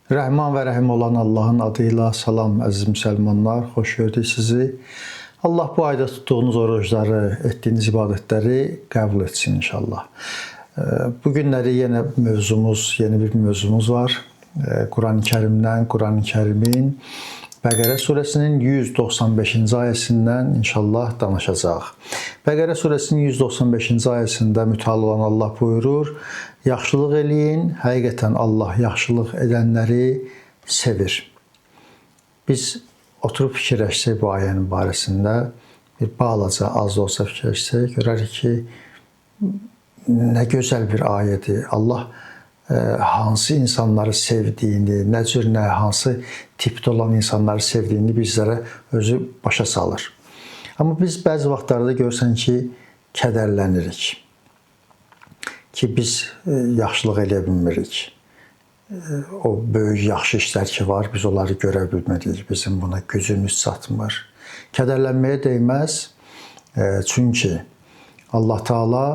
Rəhman və Rəhim olan Allahın adıyla salam əziz müsəlmanlar, xoş gördük sizi. Allah bu ayda tutduğunuz orucları, etdiyiniz ibadətləri qəbul etsin inşallah. Bu günləri yeni bir mövzumuz var. Quran-ı Kərimdən, Quran-ı Kərimin Bəqərə surəsinin 195-ci ayəsindən inşallah danışacaq. Bəqərə surəsinin 195-ci ayəsində mütəalli olan Allah buyurur: yaxşılıq eləyin, həqiqətən Allah yaxşılıq edənləri sevir. Biz oturub fikirləşsək bu ayənin barəsində, bir balaca, az da olsa fikirləşsək, görərik ki, nə gözəl bir ayədir. Allah hansı insanları sevdiyini, nə cür, hansı tipdə olan insanları sevdiyini bizlərə özü başa salır. Amma biz bəzi vaxtlarda görsən ki, kədərlənirik. Ki biz yaxşılıq eləyə bilmirik. O böyük yaxşı işlər ki var, biz onları görə bilmirik. Bizim buna gücümüz çatmır. Kədərlənməyə dəyməz. Çünki Allah Teala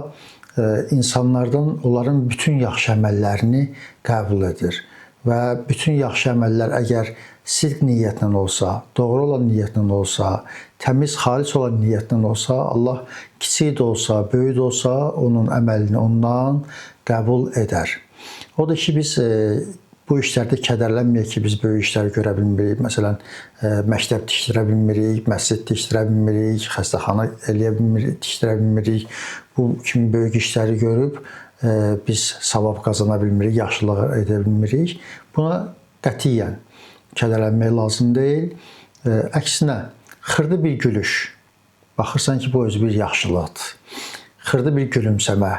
insanlardan onların bütün yaxşı əməllərini qəbul edir. Və bütün yaxşı əməllər əgər sidq niyyətlə olsa, doğru olan niyyətlə olsa, təmiz, xalis olan niyyətlə olsa, Allah kiçik də olsa, böyük də olsa onun əməlini ondan qəbul edər. Odur ki, biz bu işlərdə kədərlənməyək ki, biz böyük işləri görə bilmirik. Məsələn, məktəb tikdirə bilmirik, məscid tikdirə bilmirik, xəstəxana tikdirə bilmirik. Bu kimi böyük işləri görüb biz savab qazana bilmirik, yaxşılıq edə bilmirik. Buna qətiyyən kədərlənmək lazım deyil. Əksinə, xırda bir gülüş, baxırsan ki, bu özü bir yaxşılıqdır. Xırda bir gülümsəmə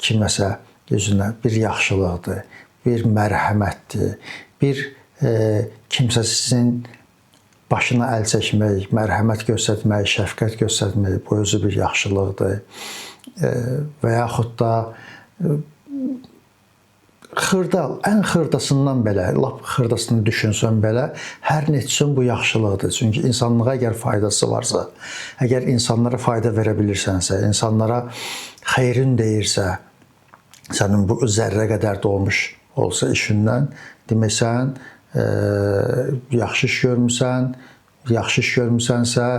kiməsə gözünə bir yaxşılıqdır, bir mərhəmətdir, bir kimsə sizin başına əl çəkmək, mərhəmət göstərmək, şəfqət göstərmək, bu özü bir yaxşılıqdır. Və yaxud da ən xırdasından belə, lap xırdasını düşünsən belə, hər neçə bu yaxşılıqdır. Çünki insanlığa əgər faydası varsa, əgər insanlara fayda verə bilirsənsə, insanlara xeyrin deyirsə, sənin bu zərrə qədər dolmuş olsa işindən, demək sən yaxşı iş görmüsən, yaxşı iş görmüsənsə,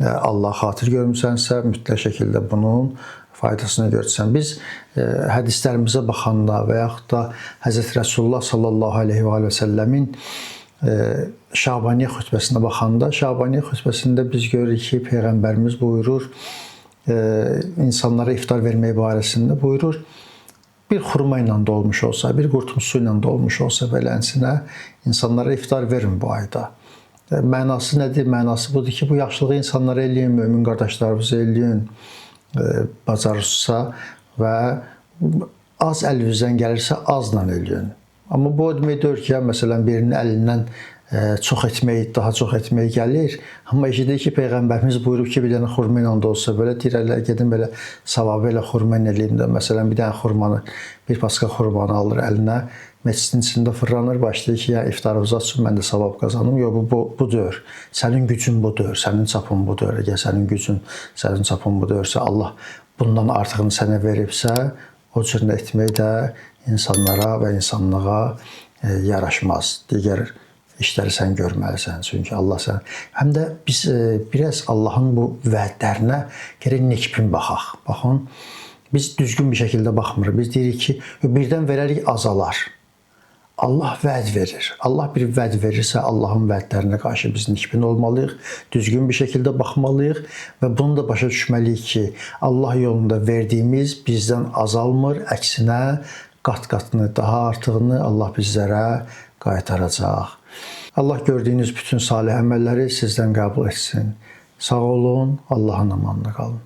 Allah xatir görmüsənsə, mütləq şəkildə bunun faydasını görürsən. Biz hədislərimizə baxanda və yaxud da Həzrət Rəsulullah sallallahu aleyhi və səlləmin Şabaniyyə xütbəsinə baxanda, Şabaniyyə xütbəsində biz görürük ki, Peyğəmbərimiz buyurur, insanlara iftar vermək barəsində buyurur, bir xurma ilə dolmuş olsa, bir qurtum su ilə dolmuş olsa belənsinə, insanlara iftar verin bu ayda. Mənası nədir? Mənası budur ki, bu yaxşılığı insanlara eləyin, mömin qardaşlarımıza eləyin, bacarırsa və az əlinizdən gəlirsə azla eləyin. Amma bu o demək deyil ki, məsələn, birinin əlindən çox etmək, daha çox etmək gəlir. Amma eşidir ki, Peyğəmbərimiz buyurub ki, bir dənə xurma ilə də olsa belə, deyirlər, gedin belə savabı ilə xurma ilə eləyim də. Məsələn, bir dənə xurmanı, bir paska xurmanı alır əlinə, məscidin içində fırlanır, başlayır ki, ya iftarımızı açsın, mən də savab qazanım. Yox, bu deyir. Sənin gücün budur, sənin çapın budur. Əgər sənin gücün, sənin çapın budursa, Allah bundan artığını sənə veribsə, o cür etmək də insanlara və insanlığa yaraşmaz. Digər işləri sən görməlisən. Çünki Allah sən... Həm də biz biraz Allahın bu vədlərinə gərək nikbin baxaq. Baxın, biz düzgün bir şəkildə baxmırıq. Biz deyirik ki, birdən verərik azalar. Allah vəd verir. Allah bir vəd verirsə, Allahın vədlərinə qarşı biz nikbin olmalıyıq, düzgün bir şəkildə baxmalıyıq və bunu da başa düşməliyik ki, Allah yolunda verdiyimiz bizdən azalmır, əksinə qat-qatını, daha artığını Allah bizlərə qaytaracaq. Allah gördüyünüz bütün salih əməlləri sizdən qəbul etsin. Sağ olun, Allahın amanına qalın.